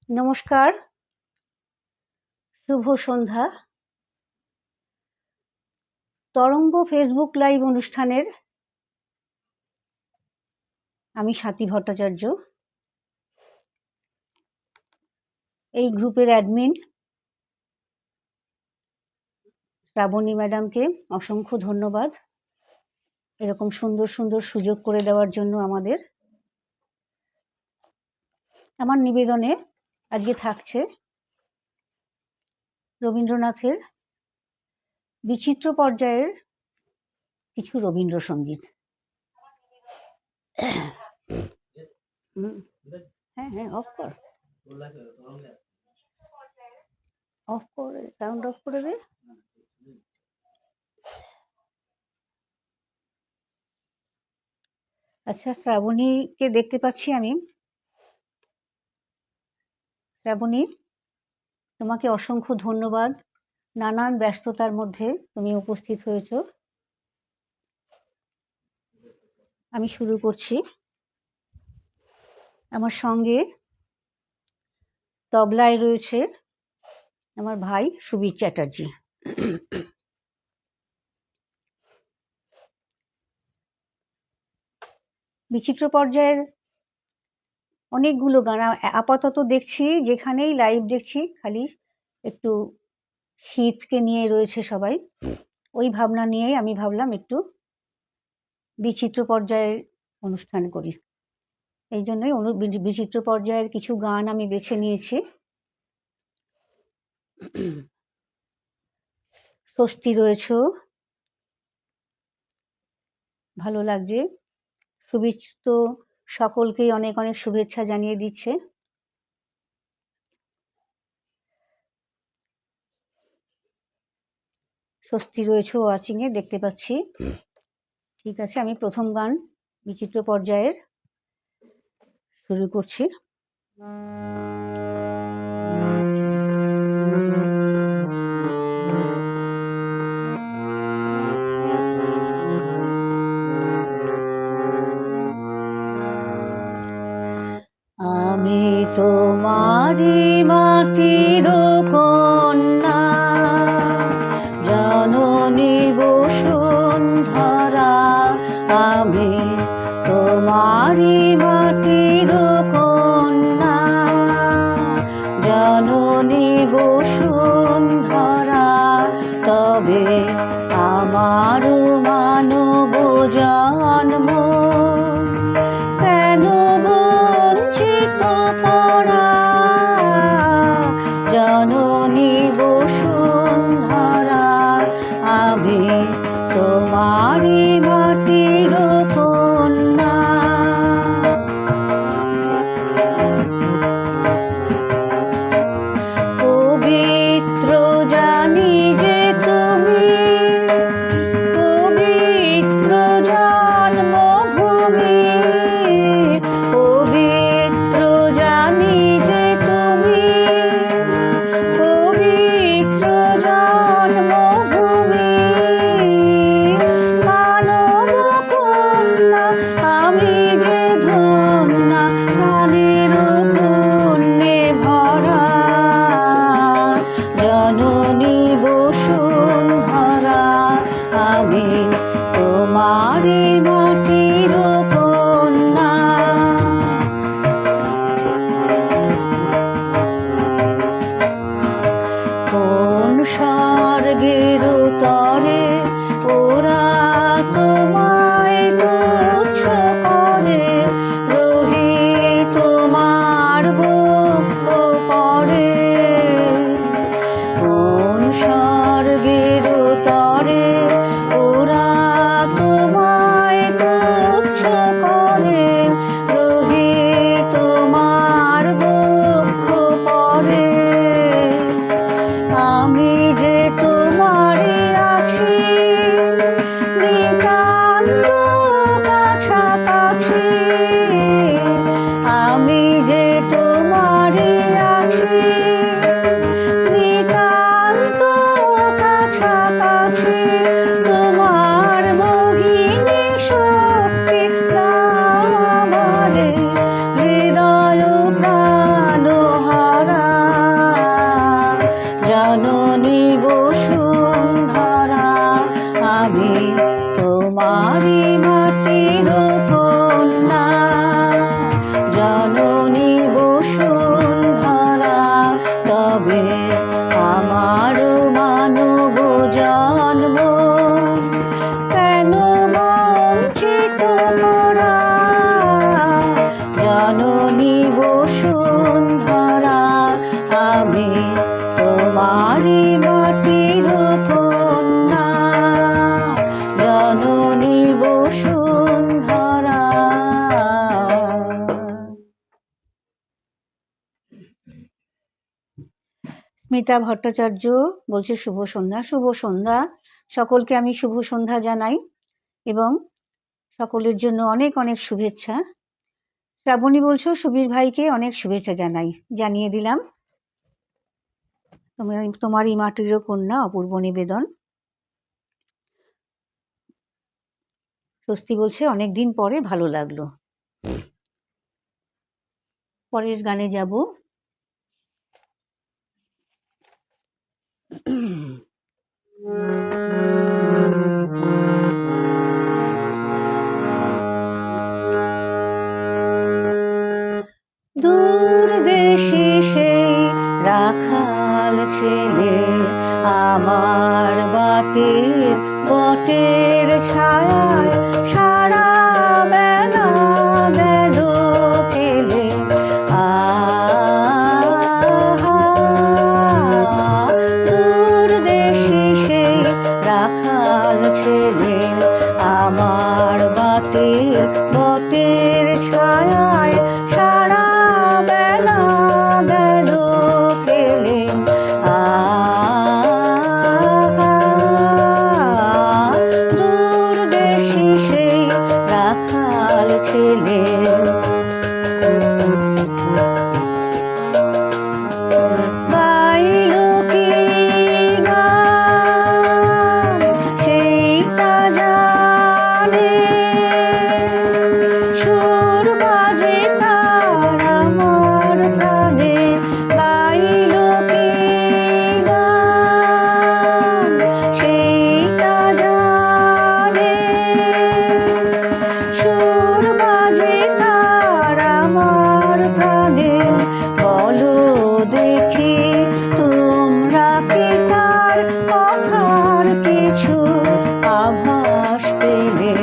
নমস্কার, শুভ সন্ধ্যা। তরঙ্গ Facebook live অনুষ্ঠানের আমি স্বাতী ভট্টাচার্য, এই গ্রুপের অ্যাডমিন। শ্রাবণী ম্যাডামকে অসংখ্য ধন্যবাদ এরকম সুন্দর সুন্দর সুযোগ করে দেওয়ার জন্য আমাদের। আমার নিবেদনে আজকে থাকছে রবীন্দ্রনাথের বিচিত্র পর্যায়ের কিছু রবীন্দ্রসঙ্গীত। হ্যাঁ হ্যাঁ, অফ কর, অফ করে, সাউন্ড অফ করে দে। আচ্ছা, শ্রাবণীকে দেখতে পাচ্ছি আমি। শ্রাবণী, তোমাকে অসংখ্য ধন্যবাদ, নানান ব্যস্ততার মধ্যে তুমি উপস্থিত হয়েছ। আমি শুরু করছি। আমার সঙ্গে তবলায় রয়েছে আমার ভাই সুবীর চ্যাটার্জি। বিচিত্র পর্যায়ের অনেকগুলো গান আপাতত দেখছি, যেখানেই লাইভ দেখছি খালি একটু শীতকে নিয়ে রয়েছে সবাই। ওই ভাবনা নিয়েই আমি ভাবলাম একটু বিচিত্র পর্যায়ের অনুষ্ঠান করি। এই জন্যই বিচিত্র পর্যায়ের কিছু গান আমি বেছে নিয়েছি। স্বস্তি রয়েছ, ভালো লাগছে। সুবীর তো সকলকেই অনেক অনেক শুভেচ্ছা জানিয়ে দিচ্ছে। স্বস্তি রয়েছে ওয়াচিংয়ে, দেখতে পাচ্ছি। ঠিক আছে, আমি প্রথম গান বিচিত্র পর্যায়ের শুরু করছি। আমি তোমারি মাটির কন্যা, জননী বসুন্ধরা। আমি তোমারি মাটির কন্যা, জননী বসুন্ধরা। তবে আমার মানব জন্ম কেন বঞ্চিত করা, জননী বসুন্ধরা। আমি তোমারি মাটির কন্যা। পবিত্র জানি যে তুমি, পবিত্র জন্মভূমি। পবিত্র জানি যে তুমি, পবিত্র জন্মভূমি। মানব কন্যা আমি যে ধন্যা, প্রাণের পুণ্যে ভরা। জননী বসুন্ধরা, আমি তোমারি মাটির কন্যা। কোন স্বর্গের তরে ওরা তোমায় তুচ্ছ করে। জননী বসুন্ধরা আমি তোমারি মাটির কন্যা, জননী বসুন্ধরা। স্মিতা ভট্টাচার্য বলছে শুভ সন্ধ্যা। শুভ সন্ধ্যা, সকলকে আমি শুভ সন্ধ্যা জানাই এবং সকলের জন্য অনেক অনেক শুভেচ্ছা। শ্রাবণী বলছো সুবীর ভাইকে অনেক শুভেচ্ছা জানাই, জানিয়ে দিলাম। তোমারই মাটিরও কন্যা অপূর্ব নিবেদন। স্বস্তি বলছে অনেকদিন পরে ভালো লাগলো। পরের গানে যাব। দূর দেশে সেই রাখাল ছেলে আমার বাটের বটের ছায়ায় সারা বেলা গেল ফেলে। দূর দেশে সেই রাখাল ছেলে আমার বাটের বটের ছায়ায় সারা বেলা গেল ফেলে। দূর দেশে সেই রাখাল ছেলে গাইল কি গান সেই তা জানে, সুর বাজে তার আমার প্রাণে। গাইল কি গান সেই তা জানে, সুর বাজে তার আমার প্রাণে। বলো দেখি তোমরা কি তার কথার কিছু আভাস পেলে?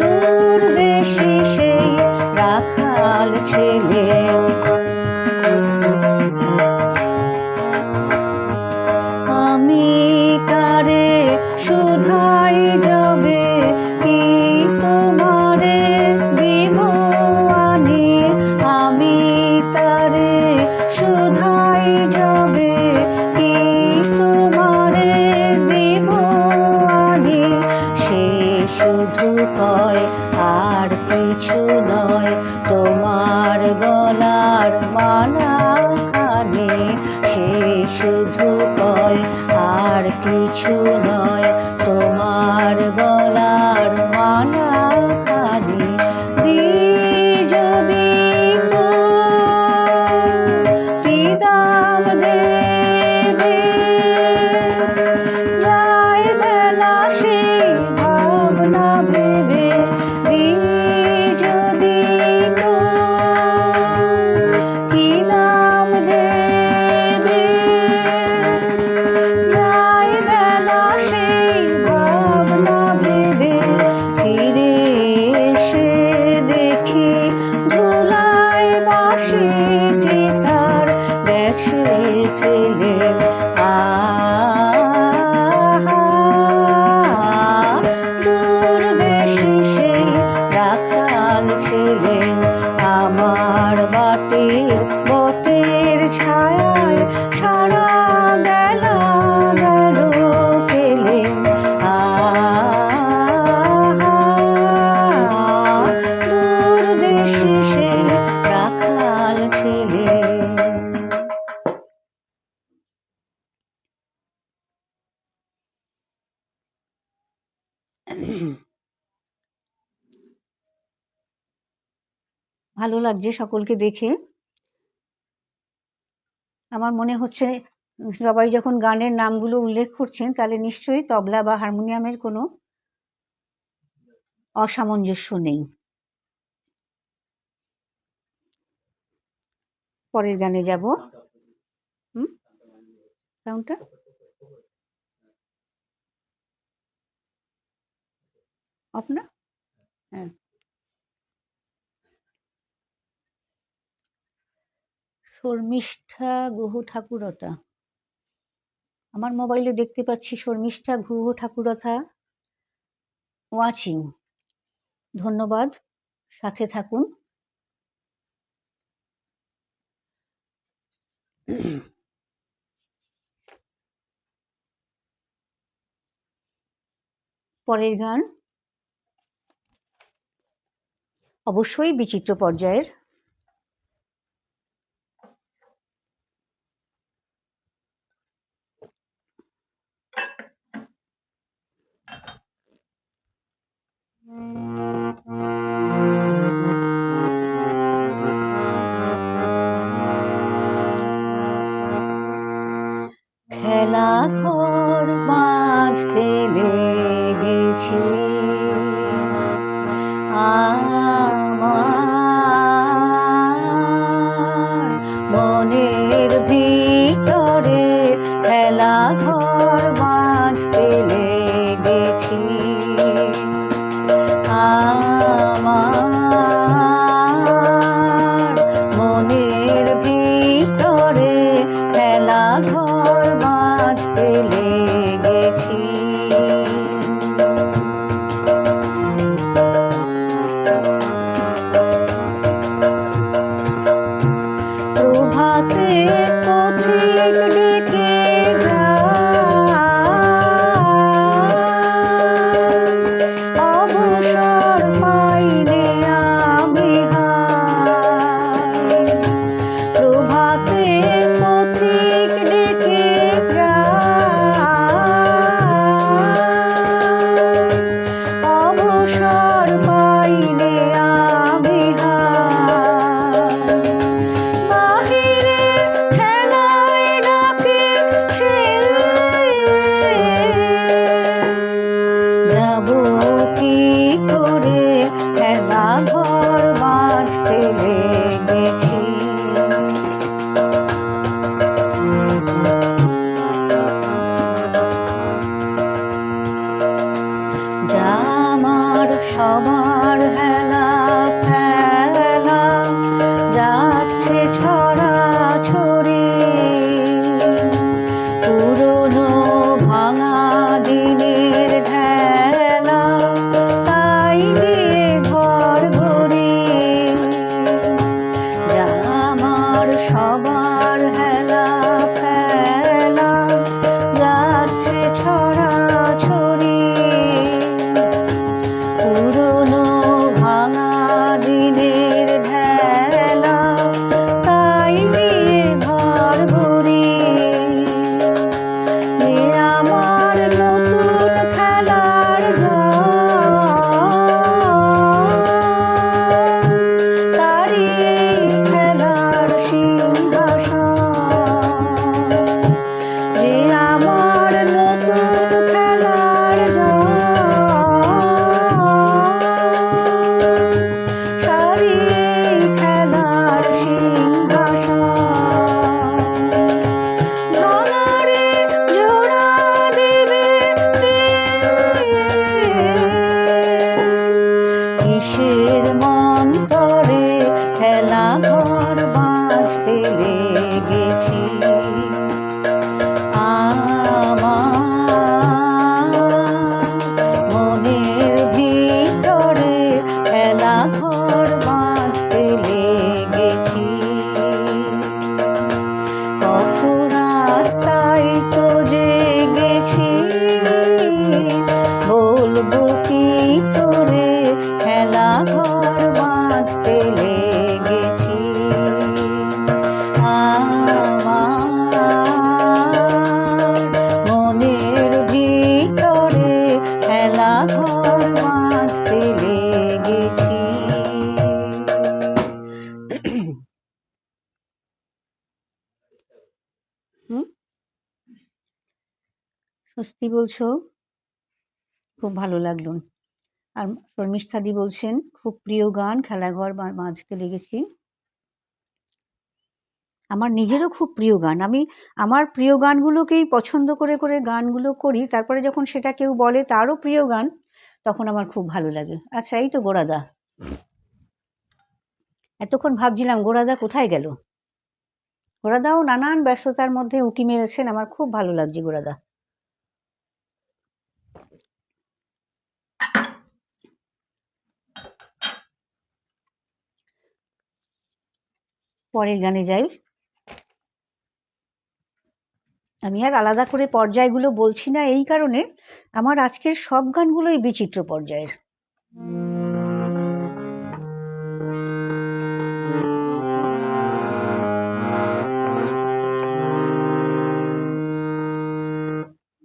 দূর দেশে সেই রাখাল ছেলে আমি তারে শুধাই যাবে কি তোমারে দিব আনি। আমি তারে শুধাই যাবে কি তোমারে দিব আনি। সে শুধু কয় আর কিছু নয় তোমার গলার মালা খানি। সে শুধু কয় আর কিছু নয় তোমার গলার মালা খানি। যদি তো কি দাম দেবে, যায় বেলা সেই ভাবনা ভেবে। যদি তো কি দাম দেবে, যায় বেলা সেই ভাবনা ভেবে। ফিরে এসে দেখি ধুলায় বাঁশিটি তার গেছে ফেলে। দূর দেশে সেই রাখাল ছিলেন আমার বাটের বটের ছায়ায় সারা বেলা গেল কেলেন। দূর দেশে সেই রাখাল ছিলেন। ভালো লাগছে সকলকে দেখে। আমার মনে হচ্ছে সবাই যখন গানের নামগুলো উল্লেখ করছেন তাহলে নিশ্চয়ই তবলা বা হারমোনিয়ামের কোনো অসামঞ্জস্য নেই। পরের গানে যাব। সাউন্ডটা অফ না? হ্যাঁ। শর্মিষ্ঠা গুহ ঠাকুরতা, আমার মোবাইলে দেখতে পাচ্ছি শর্মিষ্ঠা গুহ ঠাকুরতা ওয়াচিং। ধন্যবাদ, সাথে থাকুন। পরের গান অবশ্যই বিচিত্র পর্যায়ের। খেলা ঘর বাঁধতে লেগেছি আমার মনের ভিতরে, খেলা ঘর বাঁধতে লেগেছি আমার মনের ভিতরে, খেলা ঘর বাঁধতে লেগেছি। প্রভাতে পথিক ডেকে অবসর পাইলে আমি হাই। প্রভাতে পথিক ডেকে অবসর পাইলে আমি হাই। বাহিরে খেলায় ডাকে সে, যাব কি করে, খেলা ঘর বাঁধতে লেগেছি। আমার সবার হেলা ফেলা যাচ্ছে ছড়া ছড়ি, পুরনো ভাঙা দিনের ঢেলা তাই নিয়ে ঘর ঘড়ি। আমার সবার হেলা ফেলা যাচ্ছে ছড়া ছড়ি, পুরনো ভাঙা দিনের ঢেলা তাই নিয়ে ঘর ঘড়ি। আমার নতুন খেলার তারি খেলার সিংহাসন, যে আমার নতুন খেলার সারি খেলার সিংহাসন। ভাঙারে জোড়া দেবে কিসের মন্তরে, খেলা ঘর বাঁধতে লেগেছি আমার মনের ভিতরে, খেলা ঘর বাঁধতে লেগেছি। অপরাধ তাই তো জেগেছি, বলবো কি করে, খেলা ঘর বাঁধতে লেগেছি আমার মনের ভিতরে, খেলা ঘর বাঁধতে লেগেছি। স্বস্তি বলছো খুব ভালো লাগলো। আর শর্মিষ্ঠাদি বলছেন খুব প্রিয় গান, খেলাঘর বাঁধতে লেগেছি। আমার নিজেরও খুব প্রিয় গান। আমি আমার প্রিয় গানগুলোকেই পছন্দ করে করে গানগুলো করি, তারপরে যখন সেটা কেউ বলে তারও প্রিয় গান, তখন আমার খুব ভালো লাগে। আচ্ছা, এই তো গোরাদা। এতক্ষণ ভাবছিলাম গোরাদা কোথায় গেল। গোরাদাও নানান ব্যস্ততার মধ্যে উঁকি মেরেছেন, আমার খুব ভালো লাগছে গোরাদা। পরের গানে যাই। আমি আর আলাদা করে পর্যায়গুলো বলছি না এই কারণে, আমার আজকের সব গানগুলোই বিচিত্র পর্যায়ের।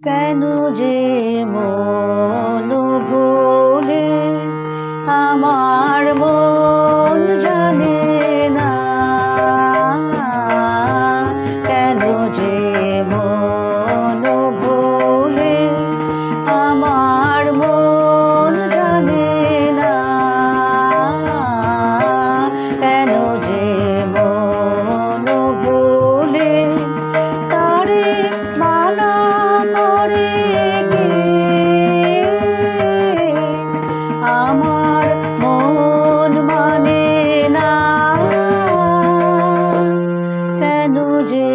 কেন যে মন ভোলে আমার মন জানে না, কেন যে মন ভোলে আমার মন জানে না, কেন যে মন ভোলে তারে মানা করে কে, আমার মন মানে না, কেন যে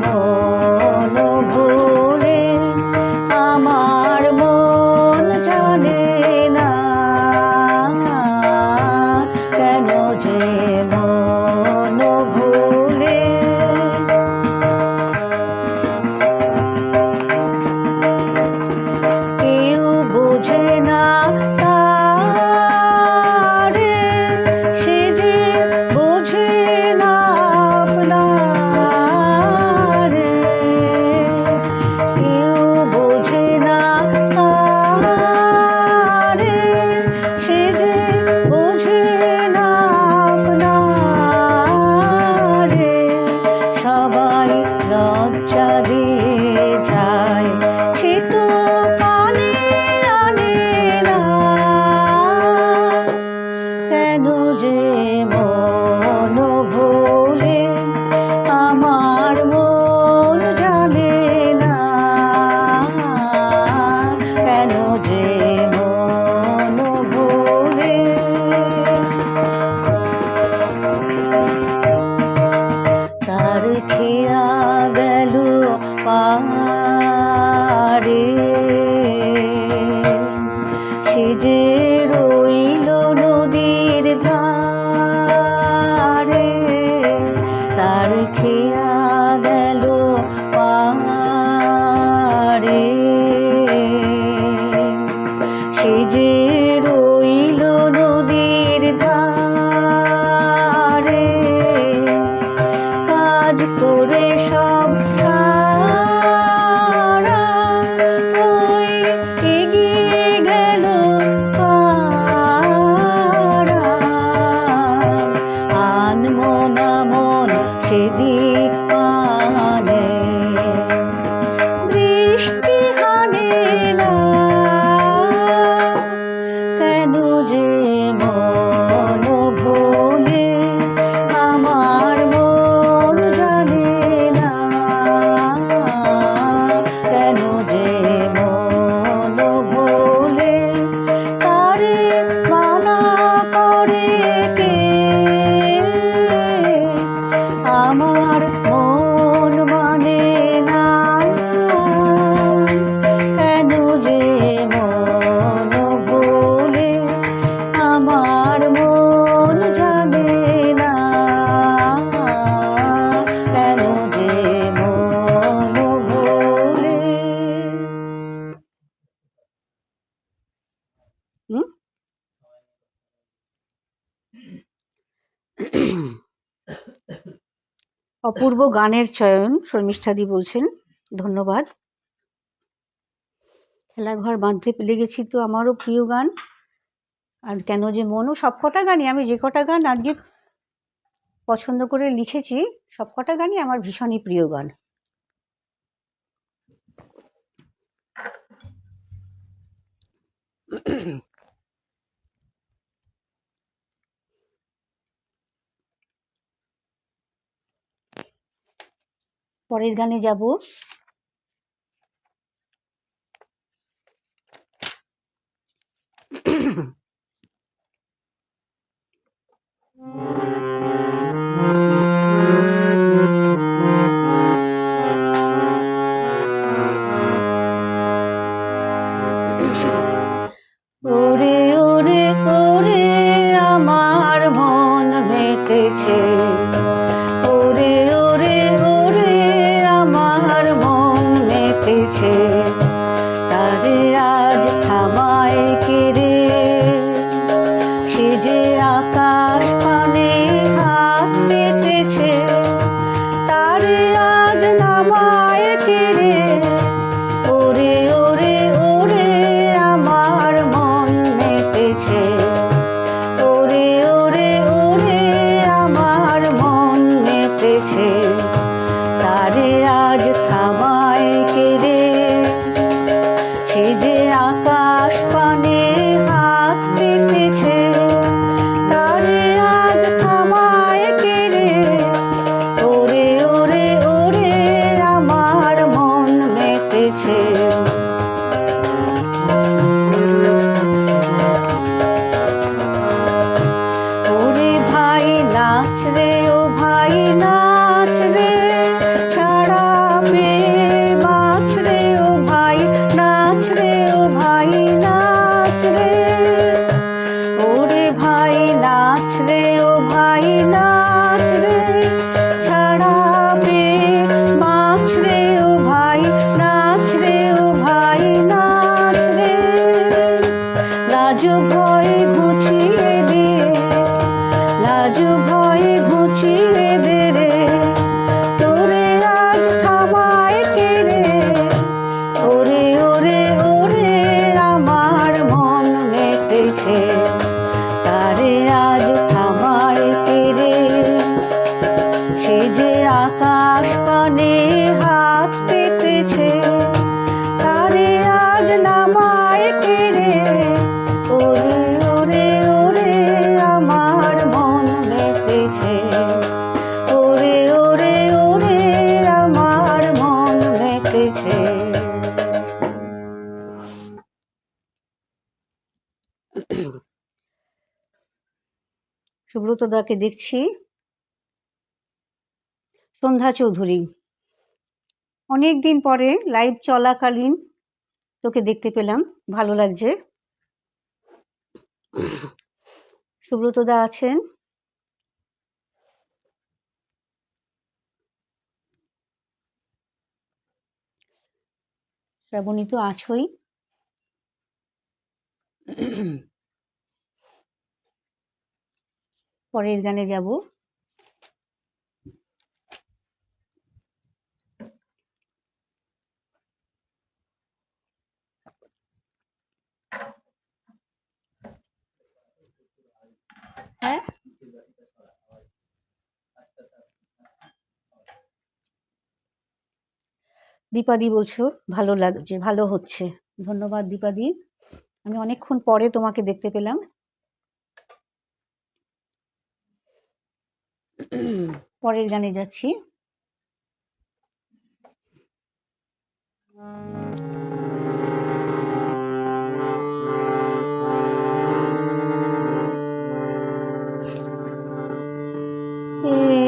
মন ভোলে আমার মন জানে না, কেন যে মন ভোলে। কেউ বোঝে না তারে, সে যে বোঝে না আপনারে, কেউ বোঝে না তারে, সে যে বোঝে না আপনারে, সবাই লজ্জা দিয়ে যায় সে তো কানে আনে না, কেন যে মন ভোলে আমার মন জানে না, কেন যে মন ভোলে। তার খেয়া গেল পারে, সে যে রইল নদীর ধারে, তার খেয়া গেল পারে, সে যে রইল নদীর ধারে, কাজ করে সব সারা ওই এগিয়ে গেল কারা, আনমো না মন সেদিক পানে, দৃষ্টি হানে না, কেন যে মন ভোলে আমার মন জানে না, কেন যে মন ভোলে তারে মানা করে কে, আমার মন মানে না, কেন যে মন ভোলে আমার মন জানে না, কেন যে মন ভোলে। অপূর্ব গানের চয়ন, শর্মিষ্ঠাদি বলছেন, ধন্যবাদ। খেলাঘর বাঁধতে লেগেছি তো আমারও প্রিয় গান, আর কেন যে মনও, সবকটা গানই, আমি যে কটা গান আজকে পছন্দ করে লিখেছি সবকটা গানই আমার ভীষণই প্রিয় গান। পরের গানে যাব। ওরে ওরে ওরে আমার মন মেতেছে, ওরে ওরে ওরে আমার মন মেতেছে, তারে আজ থামায় কে রে, সে যে আকাশ পানে হাত পেতেছে, তারে আজ নামায় কে রে, ওরে ওরে ওরে আমার মন মেতেছে, ওরে ওরে ওরে আমার মন মেতেছে, তারে আজ থামায় কে রে, সে যে আকাশ পানে হাত পেতেছে, তারে আজ থামায় কে রে, ওরে ওরে ওরে আমার মন মেতেছে। ওরে ভাই নাচ রে, ও ভাই নাচ রে, ছাড়া প্রেম মাছ রে, ও ভাই নাচ রে, ও ভাই নাচ রে, ওরে ভাই নাচ রে, ও ভাই নাচ রে, ছাড়া প্রেম মাছ রে, ও ভাই নাচ রে, ও ভাই নাচ রে, লাজ ভয় ঘুচিয়ে দিয়ে, লাজ ভয় ঘুচিয়ে দে রে, তোরে আজ থামায় কে রে, ওরে ওরে ওরে আমার মন মেতেছে, তারে আজ থামায় কে রে, সে যে আকাশ পানে হাত পেতেছে, তারে আজ নামায় কে রে, ওরে ওরে ওরে আমার মন মেতেছে, ওরে ওরে ওরে আমার মন মেতেছে। সুব্রত দাকে দেখছি। সন্ধ্যা চৌধুরী, অনেক দিন পরে লাইভ চলাকালীন তোকে দেখতে পেলাম, ভালো লাগছে। সুব্রত দা আছেন। শ্রাবণী তো আছোই। পরের গানে যাব। হ্যাঁ, দীপাদি বলছো ভালো লাগছে, ভালো হচ্ছে, ধন্যবাদ দীপাদি। আমি অনেকক্ষণ পরে তোমাকে দেখতে পেলাম। পরের গানে যাচ্ছি।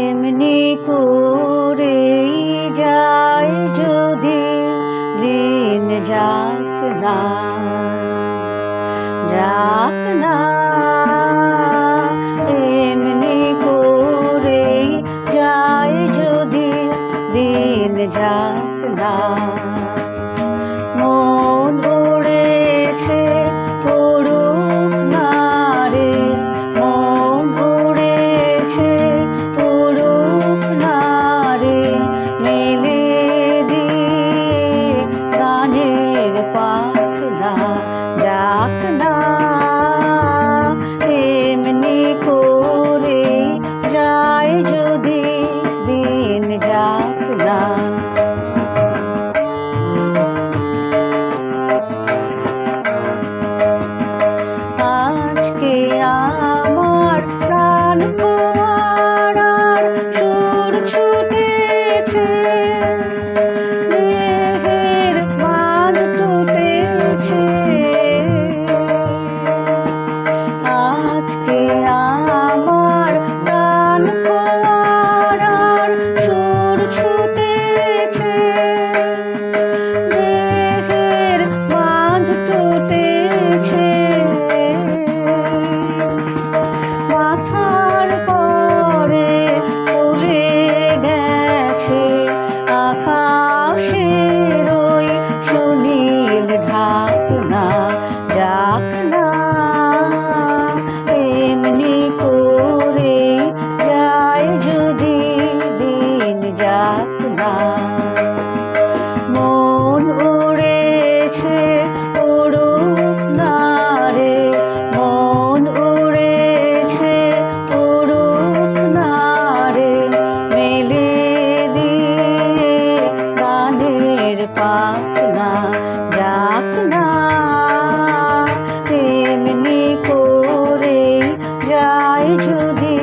এমনি করে যায় যদি দিন, যাক না যাক না, এমনি করে যায় যদি দিন, যাক না, মন উড়েছে উড়ুক না রে, মন উড়েছে উড়ুক না রে, মেলে দিয়ে গানের পাখনা, যাক না, এমনি করে যায় যদি দিন, যাক না। আজকে আমার প্রাণ ফোয়ারার সুর ছুটেছে, দেহের বাঁধ টুটেছে, যাক না, এমনি করে যায় যদি দিন যাক না। মন উড়েছে উড়ুক না রে, মন উড়েছে উড়ুক না রে, মেলে দিয়ে গানের পাখনা যাক না, এমনি করে যায় যদি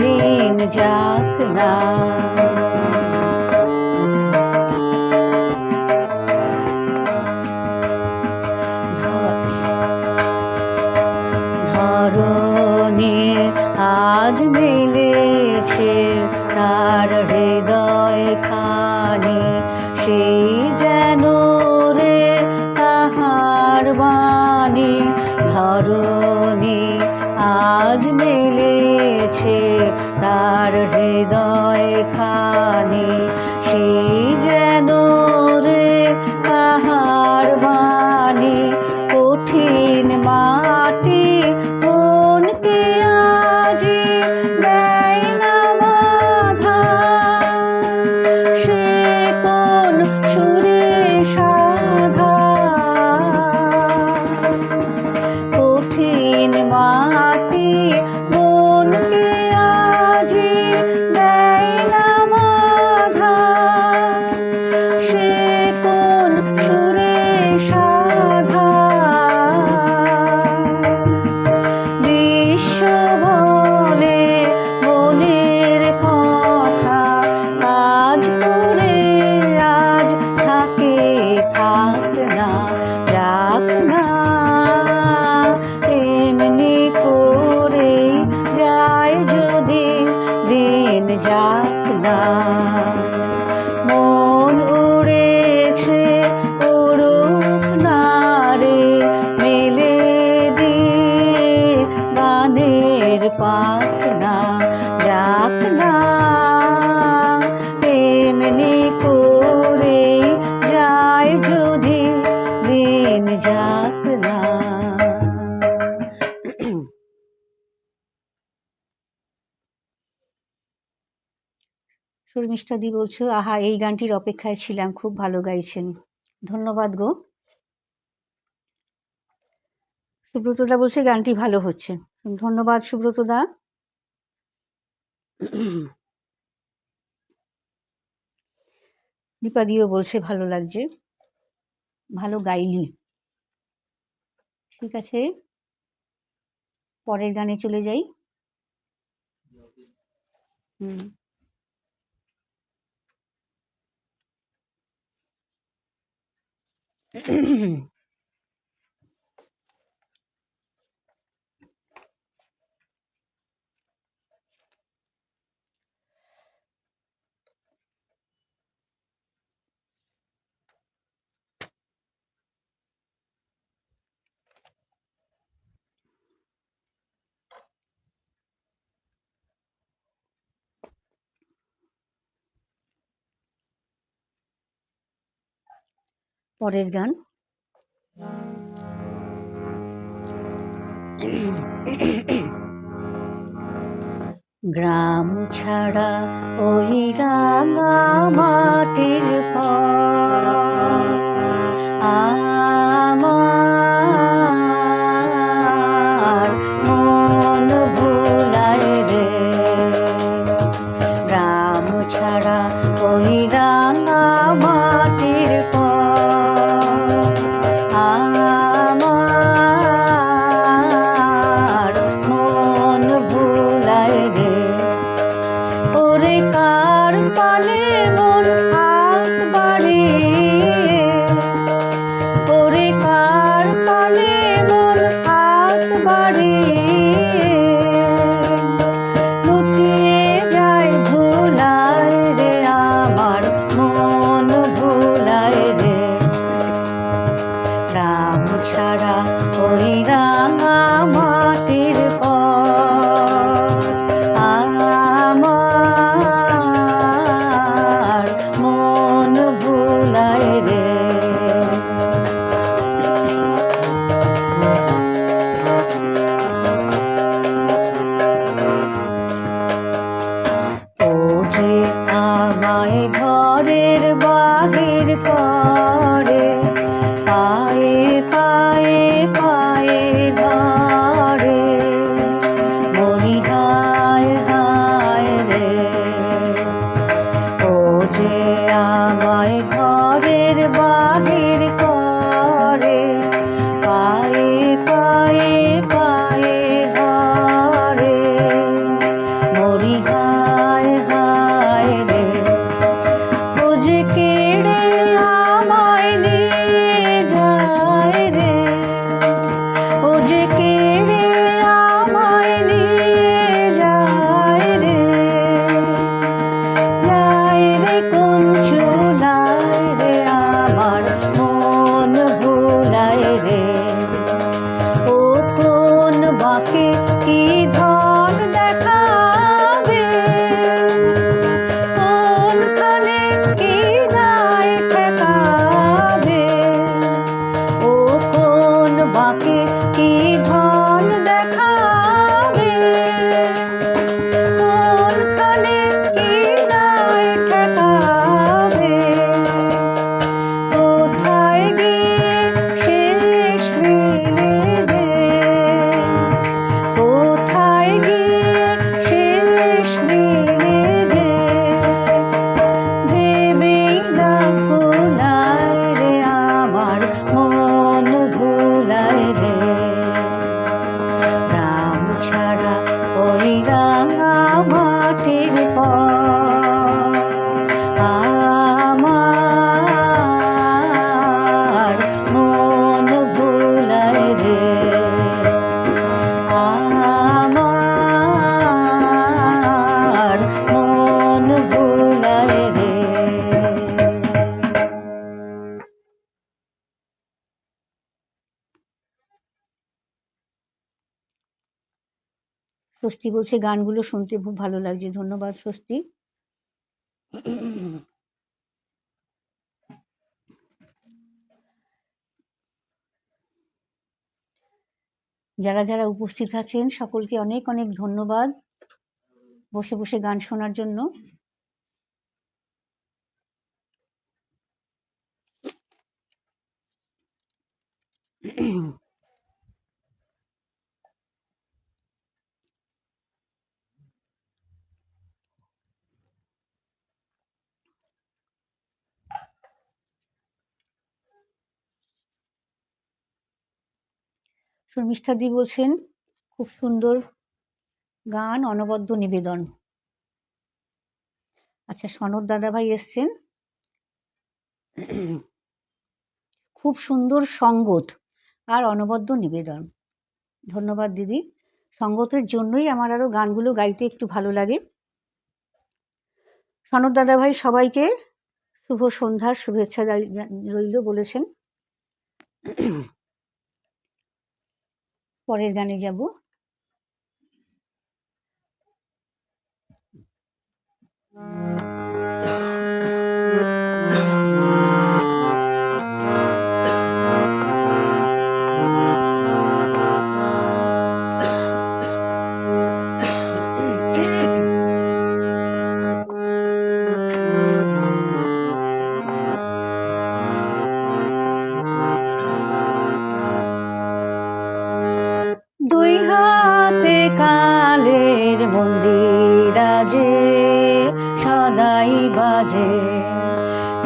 দিন যাক না। ধরণী আজ মিলেছে তার হৃদয় খানি, সেই যেন রে তাহার বাণী। ধরণী আজ মিলেছে তার হৃদয় খানি, সেই যেন রে তাহার বাণী। কঠিন মাটি মনকে আজি দেয় না বাধা, সে কোন সুরে সাধা। কঠিন মাটি মনকে আজি দেয় না বাধা, সে কোন সুরে সাধা। বিশ্ব বলে মনের কথা, কাজ করে আজ থাকে থাক না, যাক না, এমনি করে যায় যদি দিন যাক না। মন উড়েছে উড়ুক না রে, মেলে দিয়ে গানের পাখনা যাক না, এমনি করে যায় যদি দিন যাক না। শর্মিষ্ঠাদি বলছো, আহা এই গানটির অপেক্ষায় ছিলাম, খুব ভালো গাইছেন। ধন্যবাদ গো। সুব্রতদা বলছে গানটি ভালো হচ্ছে, ধন্যবাদ সুব্রতদা। দীপাদিও বলছে ভালো লাগছে, ভালো গাইলি। ঠিক আছে, পরের গানে চলে যাই। পরের গান গ্রাম ছাড়া ওই রাঙা মাটির পথ আমার মন ভুলায় রে। গ্রাম ছাড়া ওই রাঙা মাটির পথ আমার মন ভুলায় রে। ওরে কার পানে মন হাত বাড়িয়ে, ওরে কার পানে মন হাত বাড়িয়ে লুটিয়ে যায় ধুলায় রে, আমার মন ভুলায় রে। গ্রাম ছাড়া ওই রাঙা মাটির পথ আমার মন ভুলায় রে। কি ধন দেখাবে, কোনখানে কি নাই ঠেকাবে, কোথায় গিয়ে শেষ মিলে যে, কোথায় গিয়ে শেষ মিলে যে, ভেবেই না ভোলায় রে আমার মন ভোলায় রে, রাম ছাড়া ওই রাঙা মাটির পথ আমার মন ভোলায় রে, আমার মন ভোলায় রে। স্বস্তি বলছে গানগুলো শুনতে খুব ভালো লাগছে। ধন্যবাদ স্বস্তি। যারা যারা উপস্থিত আছেন সকলকে অনেক অনেক ধন্যবাদ বসে বসে গান শোনার জন্য। শর্মিষ্ঠাদি বলছেন খুব সুন্দর গান, অনবদ্য নিবেদন। আচ্ছা, সনদ দাদাভাই এসছেন, খুব সুন্দর সঙ্গত আর অনবদ্য নিবেদন। ধন্যবাদ দিদি, সঙ্গতের জন্যই আমার আরো গানগুলো গাইতে একটু ভালো লাগে। সনদ দাদাভাই সবাইকে শুভ সন্ধ্যার শুভেচ্ছা রইল বলেছেন। পরের গানে যাব। দুই হাতে কালের মন্দির আজে সদাই বাজে,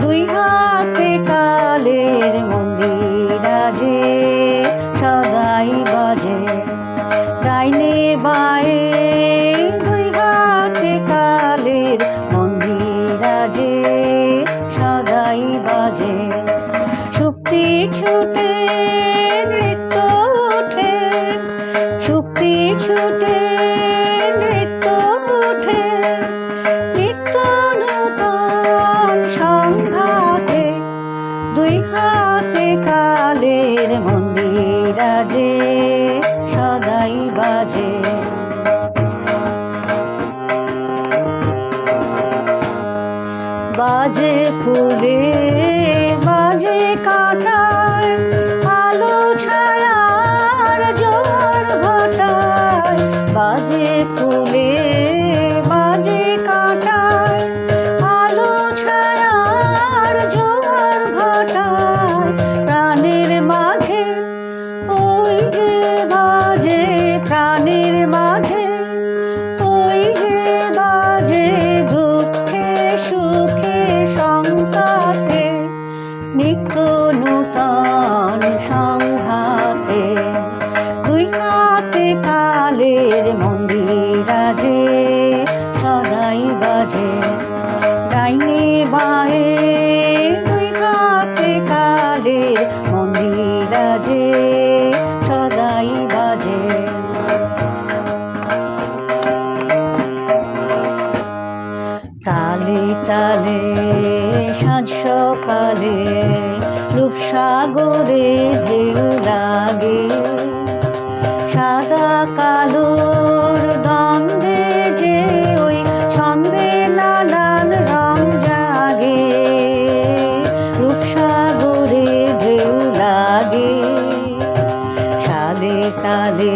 দুই হাতে কালের মন্দির আজে সদাই বাজে, ডাইনে বায়ে দুই হাতে কালের মন্দির আজে সদাই বাজে, শুক্তি ছুটে নৃত্য ওঠে, শুক্তি ছুটে নৃত্য ওঠে, নিত্য নূতন সংঘাতে দুই হাতে কালের মন্দির আজে সদাই বাজে। বাজে ফুলে বাজে কাঁটায়, আলো ছায়ার জোয়ার ভাটায়, বাজে ফুলে বাজে কাঁটায়, আলো ছায়ার জোয়ার ভাটায়, প্রাণের মাঝে ওই যে বাজে, প্রাণের মাঝে ওই যে বাজে, দুঃখে সুখে সংঘাতে নিত্য নূতন সংঘাতে, দুই হাতে কালের মন্দির আজে সদাই বাজে, ডাইনে বায়ে দুই হাতে কালের মন্দির আজে সদাই বাজে। তালে তালে সাঁঝ সকালে রূপসাগরে ঢেউ লাগে, সাদা কালোর দ্বন্দ্বে যে ওই ছন্দে নানান রং জাগে, রূপসাগরে ঢেউ লাগে, তালে তালে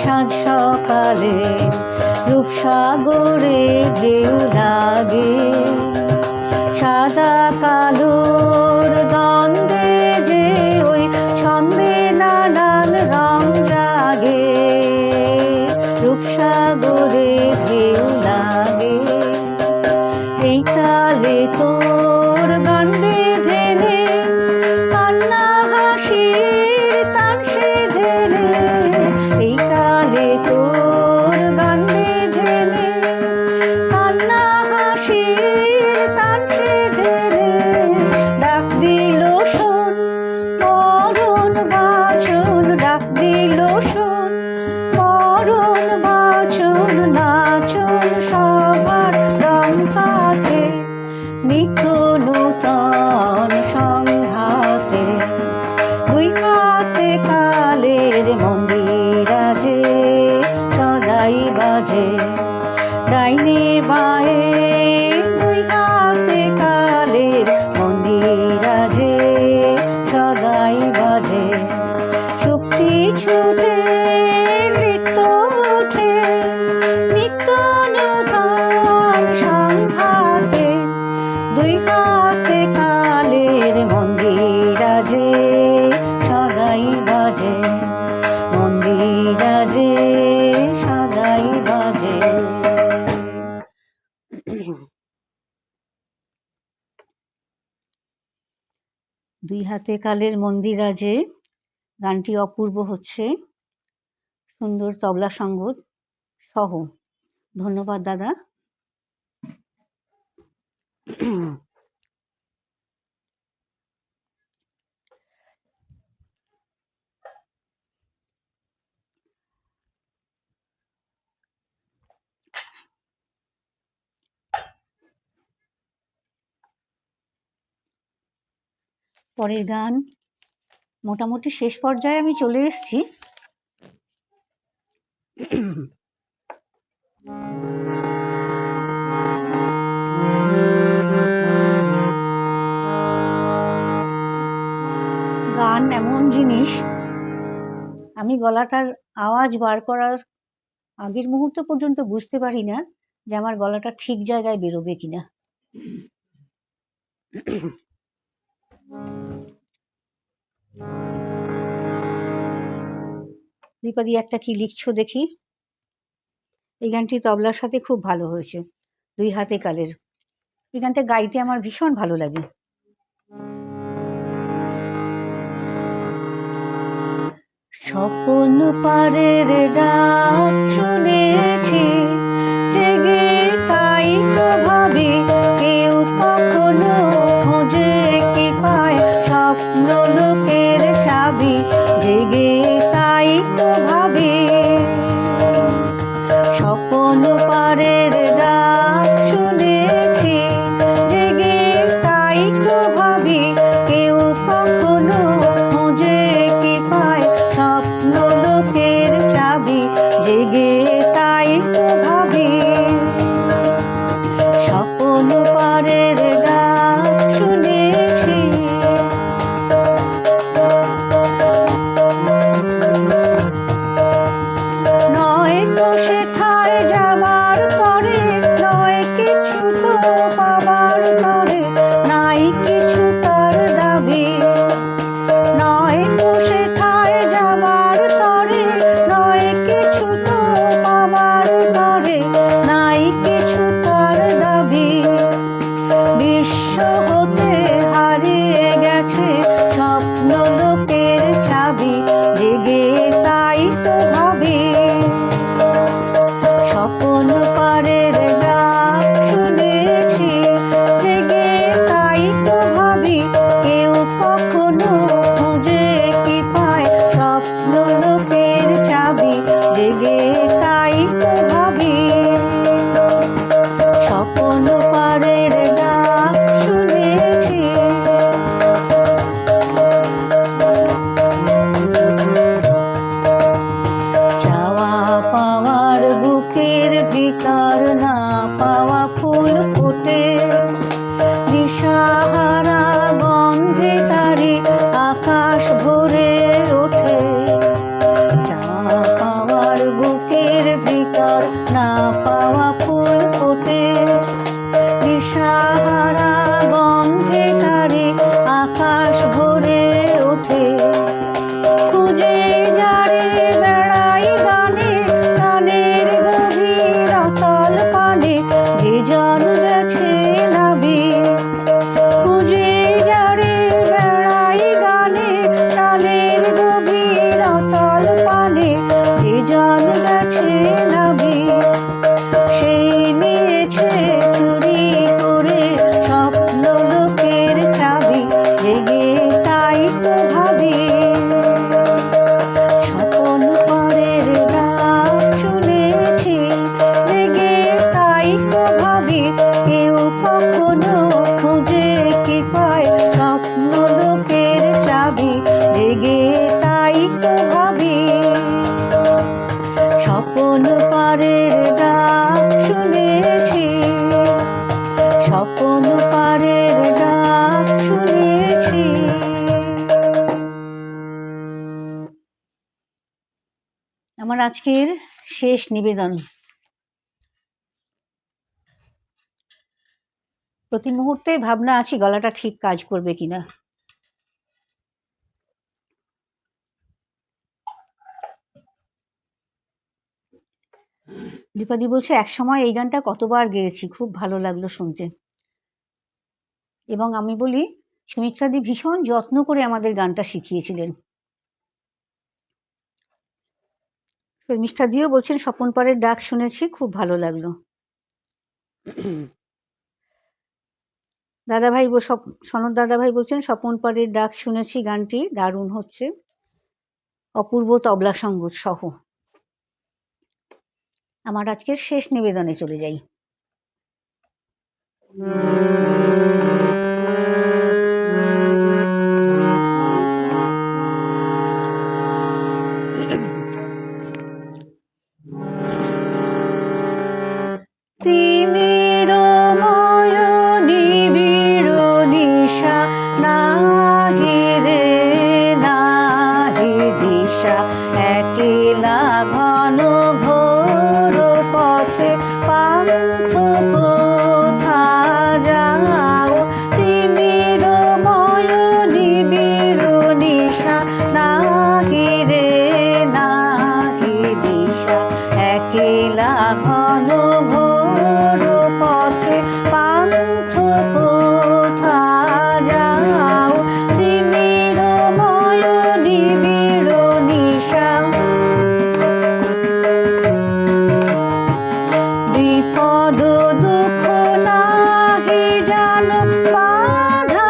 সাজ সকালে রূপসাগরে ঢেউ লাগে, সাদা কালোর দ্বন্দ্বে যে ওই ছন্দে নানান রং জাগে, রূপসাগরে ঢেউ লাগে। এই তালে তোর গান বেঁধে নে, কান্না হাসির তান সেধে নে, এই তালে তোর গান বেঁধে নে, কান্না হাসির তান সেধে নে। ডাক দিল শোন মরণ বাঁচন, ডাক দিল শোন মরণ বাঁচন, নাচন সবার রং কাতে, নিত্য নূতন সংঘাতে। দুই হাতে কালের মন্দিরাজে সদাই বাজে, ডাইনে বায়ে দুই হাতে কালের মন্দিরাজে সদাই বাজে। শক্তি ছুটে নৃত্য ওঠে, নিত্য নূতন সংঘাতে। দুই হাতে কালের মন্দিরাজে সদাই বাজে, মন্দিরাজে সদাই বাজে। দুই হাতে কালের মন্দিরাজে গানটি অপূর্ব হচ্ছে, সুন্দর তবলা সঙ্গত সহ। ধন্যবাদ দাদা। পরের গান মোটামুটি শেষ পর্যায়ে আমি চলে এসেছি। গান এমন জিনিস, আমি গলাটার আওয়াজ বার করার আগের মুহূর্ত পর্যন্ত বুঝতে পারি না যে আমার গলাটা ঠিক জায়গায় বেরোবে কিনা। দীপাদি একটা কি লিখছো দেখি। এই গানটি তবলার সাথে খুব ভালো হয়েছে, দুই হাতে কালের। এই গানটা গাইতে আমার ভীষণ ভালো লাগে। স্বপন পারের ডাক শুনেছি জেগে, তাই তো ভাবি কেউ কখনো খোঁজে কি পায় স্বপ্ন লোকের চাবি, জেগে তাই তো ভাবি। স্বপন পারের ডাক শুনেছি জেগে, তাই তো ভাবি কেউ কখনো খোঁজে কি পায় স্বপ্ন লোকের চাবি, জেগে তাই তো ভাবি। স্বপন পারের ডাক শুনেছি। নয় তো সেথায় যাবার তরে, নয় কিছু তো পাবার তরে, নাই কিছু তার দাবি। নয় তো সেথায় যাবার তরে, নয় কিছু তো পাবার তরে, নাই কিছু তার দাবি। বিশ্ব হতে হারিয়ে গেছে স্বপ্ন লোকের চাবি, জেগে তাই তো ভাবি। স্বপন পারের ডাক শুনেছি জেগে, তাই তো ভাবি কেউ কখনো খুঁজে কি পায় স্বপ্ন লোকের চাবি, জেগে তাই তো ভাবি। স্বপন পারের ডাক শুনেছি। চাওয়া পাওয়ার বুকের ভিতর না পাওয়া ফুল ফোটে, দিশাহারা গন্ধে তারে আকাশ ভরে ওঠে। পারের ডাক শুনেছি, স্বপন পারের ডাক শুনেছি। আমার আজকের শেষ নিবেদন। প্রতি মুহূর্তে ভাবনা আছি গলাটা ঠিক কাজ করবে কিনা। দীপাদি বলছে একসময় এই গানটা কতবার গেয়েছি, খুব ভালো লাগলো শুনতে। এবং আমি বলি সুমিত্রাদি ভীষণ যত্ন করে আমাদের গানটা শিখিয়েছিলেন। শর্মিষ্ঠাদিও বলছেন স্বপন পারের ডাক শুনেছি, খুব ভালো লাগলো। দাদাভাই সনদ দাদাভাই বলছেন স্বপন পারের ডাক শুনেছি, গানটি দারুণ হচ্ছে, অপূর্ব তবলা সঙ্গীত সহ। আমার আজকের শেষ নিবেদনে চলে যাই। তিমির ময় নিবিড় নিশা, নাহি রে নাহি দিশা, একলা ঘন ঘোর পথে পান্থ কোথা যাও। তিমির ময় নিবিড় নিশা, নাহি রে নাহি দিশা, একলা ঘন ঘোর পথে পান্থ কোথা যাও। তিমির ময় নিবিড় নিশা, বিপদ দুঃখ নাহি জানো, বাধা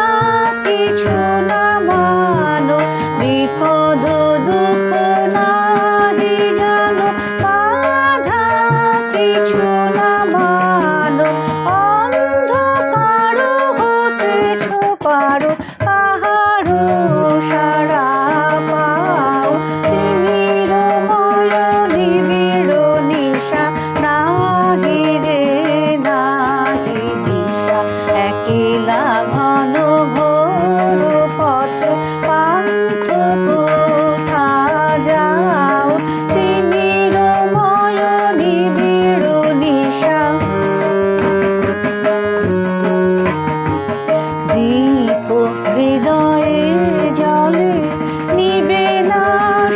কিছু না মানো। বিপদ দুঃখ নাহি জানো, বাধা কিছু না মানো। অন্ধকার হতেছ পারো, কাহারো সারা পাও। তিমির ময় নিবিড় নিশা, নাহি রে নাহি দিশা, একলা ঘন ঘোর পথে পান্থ কোথা যাও। তিমির ময় নিবিড় নিশা, দীপ হৃদয়ে জলে নিবে না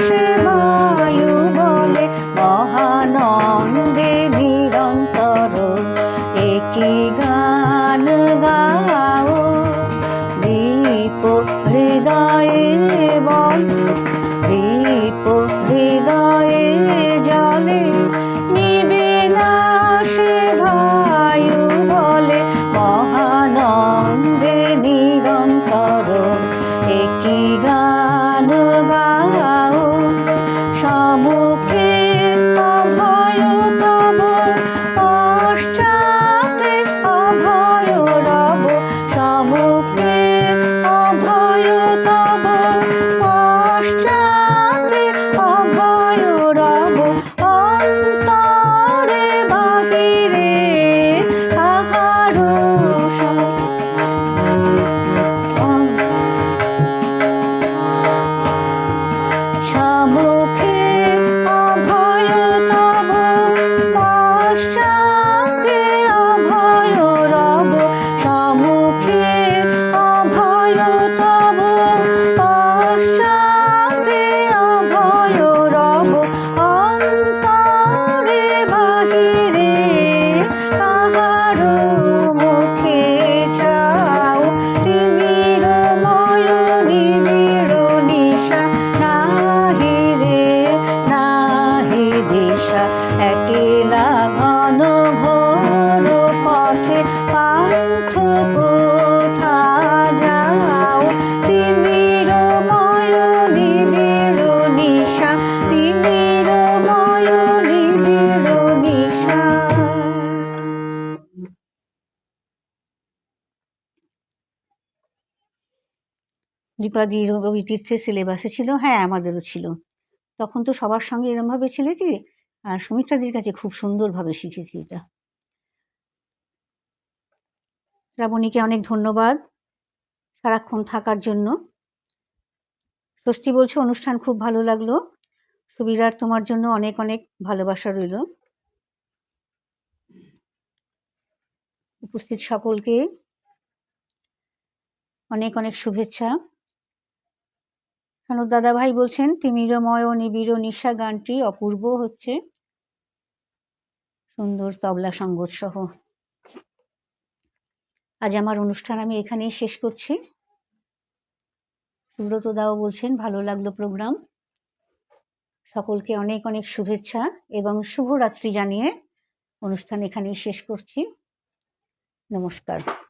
সে বায়ু বলে, মহানন্দে নিরন্তর একই গান গাও। দীপ হৃদয়ে বল, দীপ হৃদয়ে জলে নিবে না সে বায়ু বলে, মহানন্দে নিরন্তর একই গান গাও। সম্মুখে অভয় তব, পশ্চাতে অভয় রব। সম্মুখে অভয় তব, পশ্চাতে অভয় রব। অন্তরে বাহিরে কাহারো সম্মুখে অভয় তব, পশ্চাতে অভয় রব। সম্মুখে অভয় তব, পশ্চাতে অভয় রব। অন্তরে বাহিরে কাহারো মুখে চাও। তিমির ময় নিবিড় নিশা, নাহি রে নাহি দিশা, একলা ঘন ঘোর পথে পান্থ কোথা যাও। তিমির ময় নিবিড় নিশা, তিমির ময় নিবিড় নিশা। দীপাদি রবি তীর্থের সিলেবাসে ছিল, হ্যাঁ আমাদেরও ছিল। তখন তো সবার সঙ্গে এরমভাবে ছিল যে আর সুমিত্রাদির কাছে খুব সুন্দরভাবে শিখেছি এটা। শ্রাবণীকে অনেক ধন্যবাদ সারাক্ষণ থাকার জন্য। স্বস্তি বলছে অনুষ্ঠান খুব ভালো লাগলো। সুবিরার তোমার জন্য অনেক অনেক ভালোবাসা রইল। উপস্থিত সকলকে অনেক অনেক শুভেচ্ছা। সনদ দাদাভাই বলছেন তিমিরময় ও নিবিড় নিশা গানটি অপূর্ব হচ্ছে, সুন্দর তবলা সঙ্গত সহ। আজ আমার অনুষ্ঠান আমি এখানেই শেষ করছি। সুব্রত দাও বলছেন ভালো লাগলো প্রোগ্রাম। সকলকে অনেক অনেক শুভেচ্ছা এবং শুভরাত্রি জানিয়ে অনুষ্ঠান এখানেই শেষ করছি। নমস্কার।